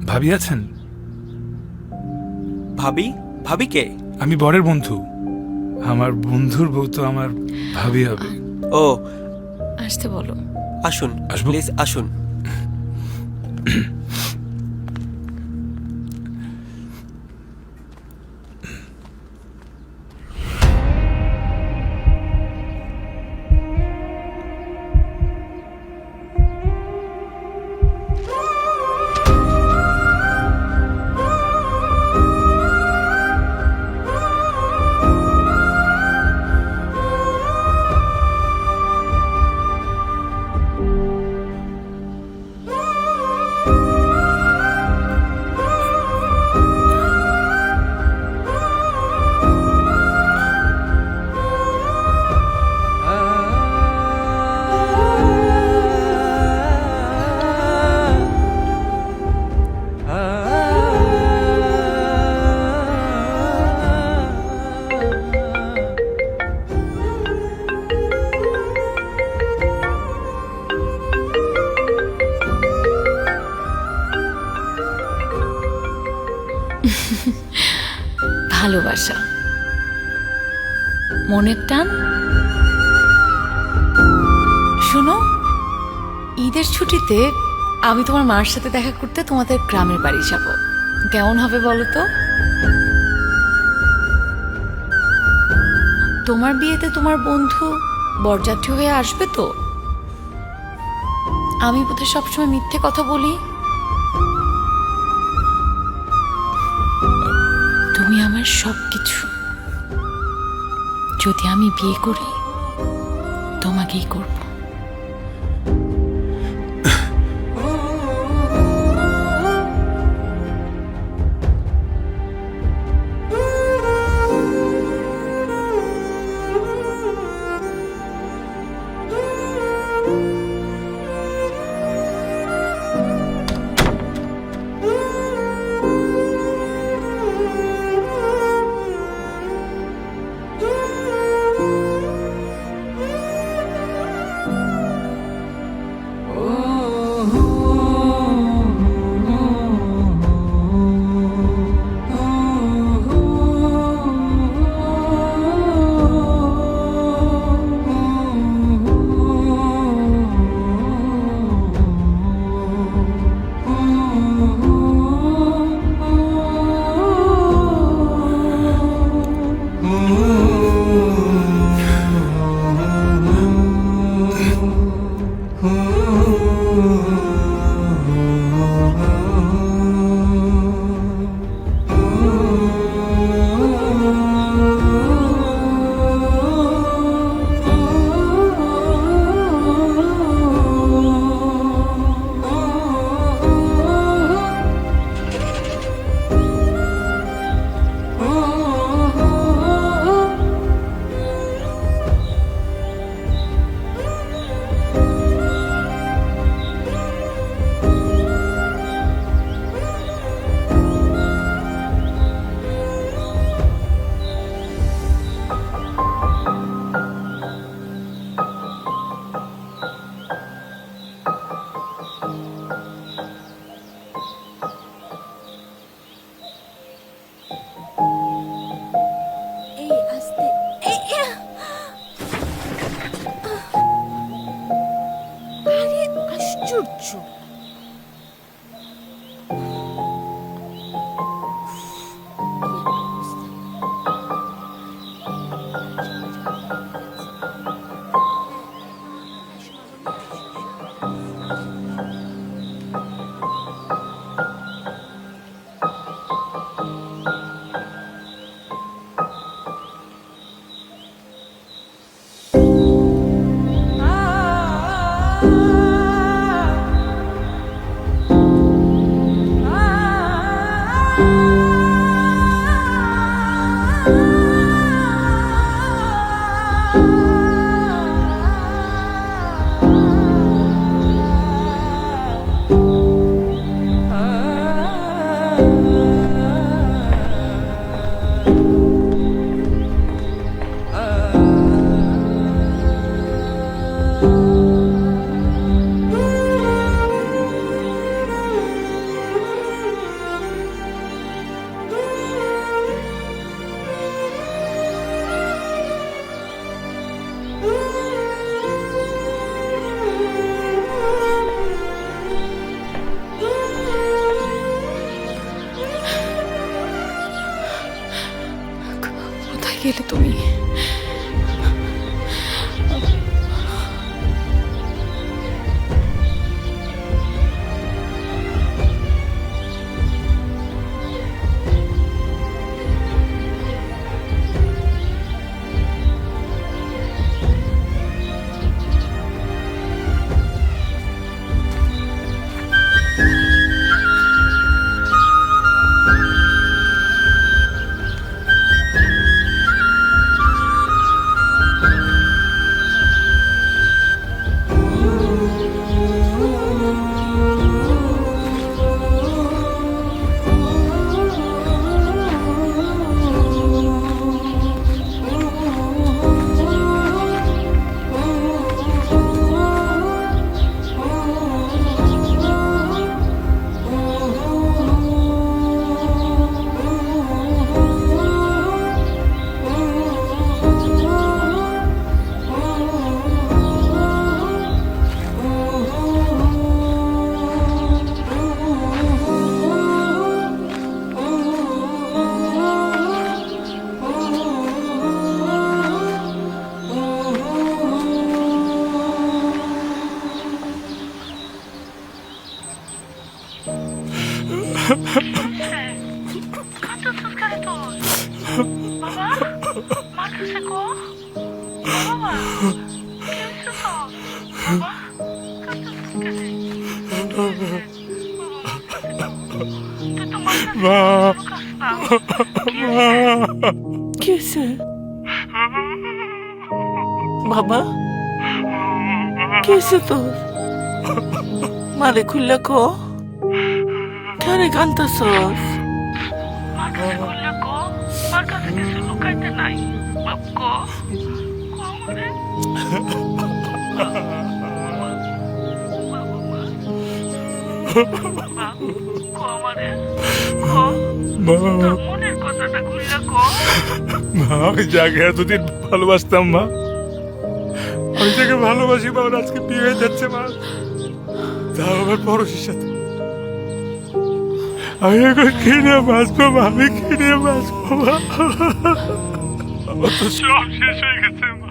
ভাবি আছেন? ভাবি? ভাবি কে? আমি বরের বন্ধু। আমার বন্ধুর বউ তো আমার ভাবি হবে। ও, আসতে বলো। আসুন আসবো? প্লিজ আসুন। ভালোবাসা, মনের টান। শোনো, ঈদের ছুটিতে আমি তোমার মার সাথে দেখা করতে তোমাদের গ্রামের বাড়ি যাব। কেমন হবে বলো তো? তোমার বিয়েতে তোমার বন্ধু বরযাত্রী হয়ে আসবে তো? আমি বোধহয় সবসময় মিথ্যে কথা বলি। তুমি আমার সবকিছু। যদি আমি বিয়ে করি, তোমাকেই করব। গেলে তুমি? কিসে বাবা? কিসে তোর? মারে খুললে কো, কেন কান্তাছস? মনের কথাটা খুললে কো। মা, আমি যাকে এতদিন ভালোবাসতাম মা, আমি যাকে ভালোবাসি মা, ওর আজকে বিয়ে হয়ে যাচ্ছে মা, তাও আমার পরশের সাথে। আমি এখন কি নিয়ে বাঁচবো মা? আমি কি নিয়ে বাঁচবো মা? আমার তো সব শেষ হয়ে গেছে মা।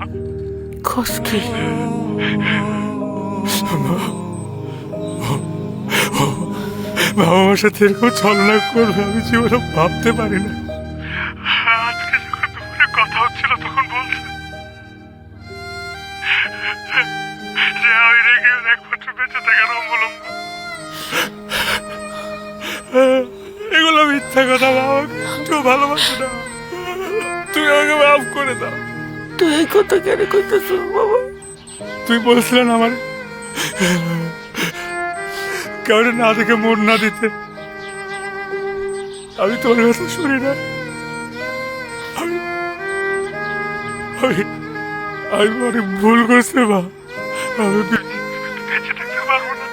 খসকি বাবা আমার সাথে এরকম ছলনা করবে আমি জীবনে ভাবতে পারি না। আজকে যখন দুপুরে কথা হচ্ছিল তখন বলছে যে আমি রেখে একমাত্র বেঁচে থাকার অবলম্বন। এগুলো মিথ্যা কথা বাবা, একটু ভালোবাসে না। তুমি আমাকে মাফ করে দাও। তুই এই কথা কেন কইতেছিস বাবা? তুই বলছিলেন আমার কাউরে না দেখে মন না দিতে। আমি তোর কথা শুনি না। আমি অনেক ভুল করছি মা। আমি বেঁচে থাকতে পারবো না।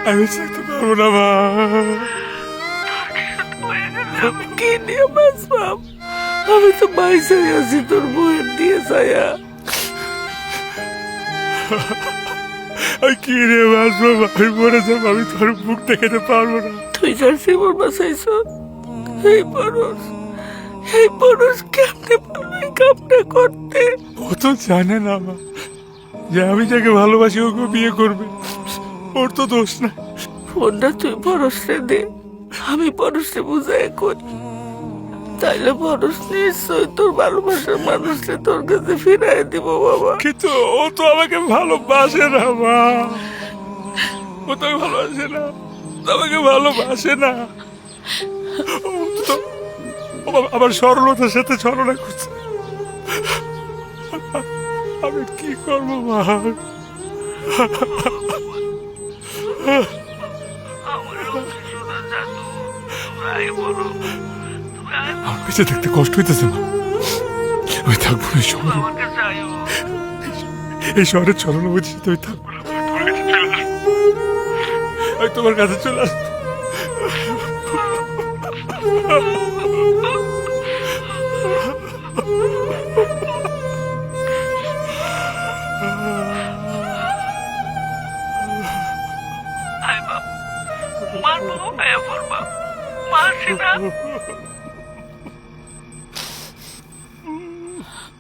আমি বেঁচে থাকতে পারবো না মা। আমি কি নিয়ে বাঁচবাম? আমি তো বাইসাই আছি তোর বউয়ের দিয়ে ছায়া। আমি কি রে বাঁচবো? আমি মরে যাবো, আমি তোর মুখ দেখাতে পারবো না। তুই যার জীবন বাঁচাইছ, এই পরশ কেমনে পারলো এই কামটা করতে? ও তো জানে না মা যে আমি যাকে ভালোবাসি ওকে বিয়ে করবে। ওর তো দোষ না। ফোনটা তুই পরশে দে, আমি পরশে বুঝাই করি, তাইলে পরশ নিশ্চয় তোর ভালোবাসার মানুষকে তোর কাছে ফিরাই দিব বাবা। কিন্তু ও তো আমাকে ভালোবাসে না মা। ও তো ভালোবাসে না, আমাকে ভালোবাসে না। ও তো আমার সরলতার সাথে ছলনা করছে। আমি কি করবো মা? আমার বেঁচে থাকতে কষ্ট হইতেছে মা। আমি থাকবো না শহরে, এই শহরের ছলনা বুঝছি। আমি থাকবো না, আমি তোমার কাছে চলে আসবো। মারবো, মারছি না।